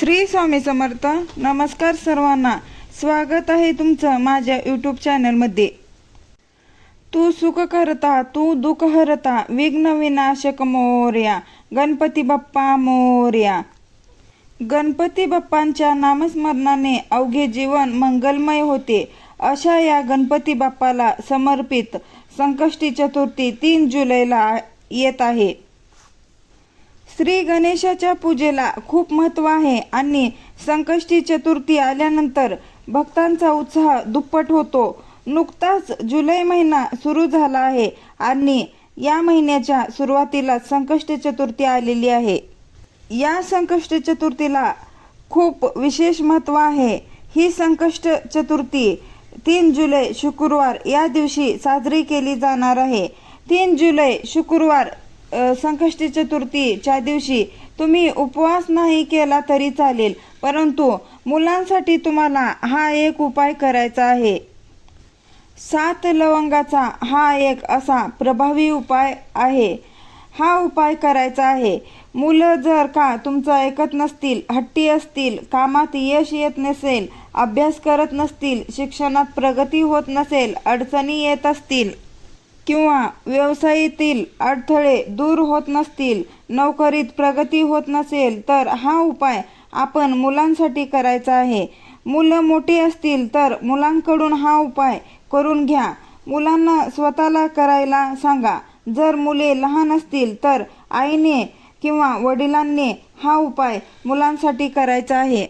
श्री स्वामी समर्थ. नमस्कार सर्वांना. स्वागत आहे तुमचं माझ्या यूट्यूब चॅनलमध्ये. तू सुख करता तू दुःख हरता विघ्न विनाशक मोरया. गणपती बाप्पा मोरया. गणपती बाप्पांच्या नामस्मरणाने अवघे जीवन मंगलमय होते. अशा या गणपती बाप्पाला समर्पित संकष्टी चतुर्थी 3 जुलैला येत आहे. श्री गणेशाच्या पूजेला खूप महत्त्व आहे आणि संकष्टी चतुर्थी आल्यानंतर भक्तांचा उत्साह दुप्पट होतो. नुकताच जुलै महिना सुरू झाला आहे आणि या महिन्याच्या सुरुवातीला संकष्टी चतुर्थी आलेली आहे. या संकष्टी चतुर्थीला खूप विशेष महत्त्व आहे. ही संकष्ट चतुर्थी 3 जुलै शुक्रवार या दिवशी साजरी केली जाणार आहे. 3 जुलै शुक्रवार संकष्टी चतुर्थीच्या दिवशी तुम्ही उपवास नाही केला तरी चालेल, परंतु मुलांसाठी तुम्हाला हा एक उपाय करायचा आहे. 7 लवंगाचा हा एक असा प्रभावी उपाय आहे. हा उपाय करायचा आहे. मुलं जर का तुमचं ऐकत नसतील, हट्टी असतील, कामात यश येत नसेल, अभ्यास करत नसतील, शिक्षणात प्रगती होत नसेल, अडचणी येत असतील किंवा व्यवसायातील अडथळे दूर होत नसतील, नोकरीत प्रगती होत नसेल, तर हा उपाय आपण मुलांसाठी करायचा आहे. मुलं मोठी असतील तर मुलांकडून हा उपाय करून घ्या. मुलांना स्वतःला करायला सांगा. जर मुले लहान असतील तर आईने किंवा वडिलांनी हा उपाय मुलांसाठी करायचा आहे.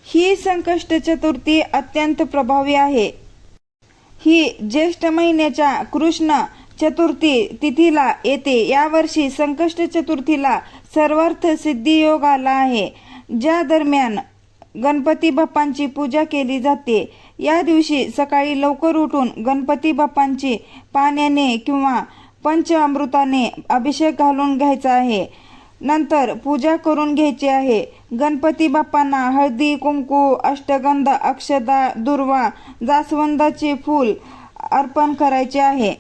ही संकष्ट चतुर्थी अत्यंत प्रभावी आहे. ही ज्येष्ठ महिन्याच्या कृष्ण चतुर्थी तिथीला येते. यावर्षी संकष्ट चतुर्थीला सर्वार्थ सिद्धी योग आला आहे, ज्या दरम्यान गणपती बाप्पांची पूजा केली जाते. या दिवशी सकाळी लवकर उठून गणपती बाप्पांची पाण्याने किंवा पंचामृताने अभिषेक घालून घ्यायचा आहे. नंतर पूजा करून घ्यायची आहे. गणपती बाप्पांना हळदी, कुंकू, अष्टगंध, अक्षदा, दुर्वा, जास्वंदाचे फूल अर्पण करायचे आहे.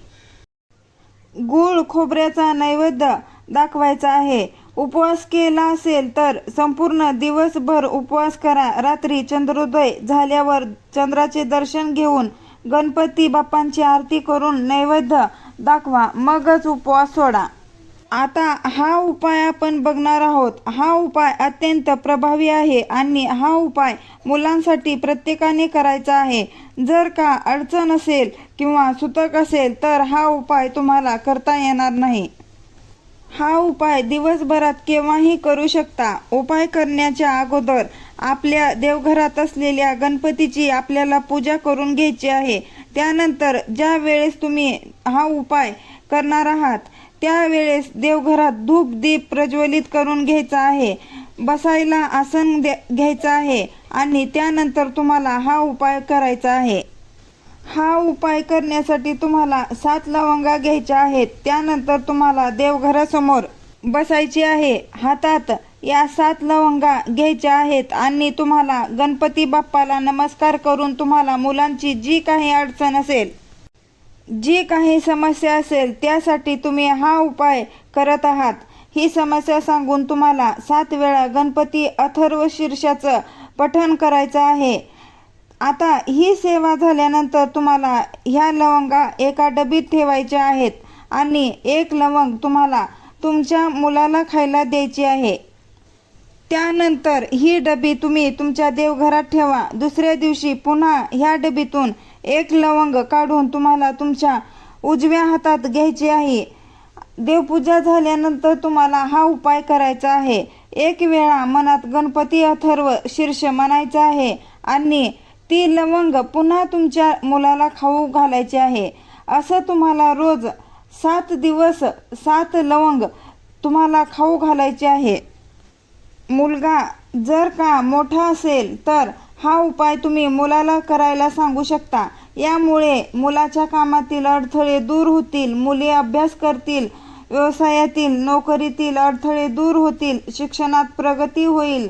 गूळ खोबऱ्याचा नैवेद्य दाखवायचा आहे. उपवास केला असेल तर संपूर्ण दिवसभर उपवास करा. रात्री चंद्रोदय झाल्यावर चंद्राचे दर्शन घेऊन गणपती बाप्पांची आरती करून नैवेद्य दाखवा, मगच उपवास सोडा. आता हा उपाय आपण बघणार आहोत. हा उपाय अत्यंत प्रभावी आहे आणि हा उपाय मुलांसाठी प्रत्येकाने करायचा आहे. जर का अडचण असेल किंवा सुतक असेल तर हा उपाय तुम्हाला करता येणार नाही. हा उपाय दिवसभरात केव्हाही करू शकता. उपाय करण्याच्या अगोदर आपल्या देवघरात असलेल्या गणपतीची आपल्याला पूजा करून घ्यायची आहे. त्यानंतर ज्या वेळेस तुम्ही हा उपाय करणार आहात त्यावेळेस देवघरात धूप दीप प्रज्वलित करून घ्यायचा आहे. बसायला आसन घ्यायचं आहे आणि त्यानंतर तुम्हाला हा उपाय करायचा आहे. हा उपाय करण्यासाठी तुम्हाला 7 लवंगा घ्यायच्या आहेत. त्यानंतर तुम्हाला देवघरासमोर बसायचे आहे. हातात या 7 लवंगा घ्यायच्या आहेत आणि तुम्हाला गणपती बाप्पाला नमस्कार करून तुम्हाला मुलांची जी काही अडचण असेल, जी काही समस्या असेल त्यासाठी तुम्ही हा उपाय करत आहात ही समस्या सांगून तुम्हाला 7 वेळा गणपती अथर्व शीर्षाचं पठण करायचं आहे. आता ही सेवा झाल्यानंतर तुम्हाला ह्या लवंगा एका डबीत ठेवायच्या आहेत आणि 1 लवंग तुम्हाला तुमच्या मुलाला खायला द्यायची आहे. त्यानंतर ही डबी तुम्ही तुमच्या देवघरात ठेवा. दुसऱ्या दिवशी पुन्हा ह्या डबीतून 1 लवंग काढून तुम्हाला तुमच्या उजव्या हातात घ्यायची आहे. देवपूजा झाल्यानंतर तुम्हाला हा उपाय करायचा आहे. 1 वेळा मनात गणपती अथर्व शीर्ष म्हणायचं आहे आणि ती लवंग पुन्हा तुमच्या मुलाला खाऊ घालायची आहे. असं तुम्हाला रोज 7 दिवस 7 लवंग तुम्हाला खाऊ घालायचे आहे. मुलगा जर का मोठा असेल तर हा उपाय तुम्ही मुलाला करायला सांगू शकता. यामुळे मुलाच्या कामातील अडथळे दूर होतील, मुले अभ्यास करतील, व्यवसायातील नोकरीतील अडथळे दूर होतील, शिक्षणात प्रगती होईल,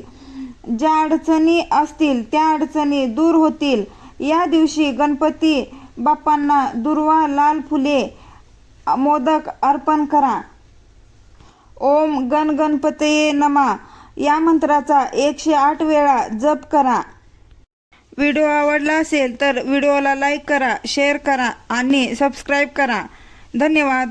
ज्या अडचणी असतील त्या अडचणी दूर होतील. या दिवशी गणपती बाप्पांना दुर्वा, लाल फुले, मोदक अर्पण करा. ओम गण गणपतये नमः. या मंत्राचा 108 वेळा जप करा. व्हिडिओ आवडला असेल तर व्हिडिओला लाईक करा, शेअर करा आणि सबस्क्राईब करा. धन्यवाद.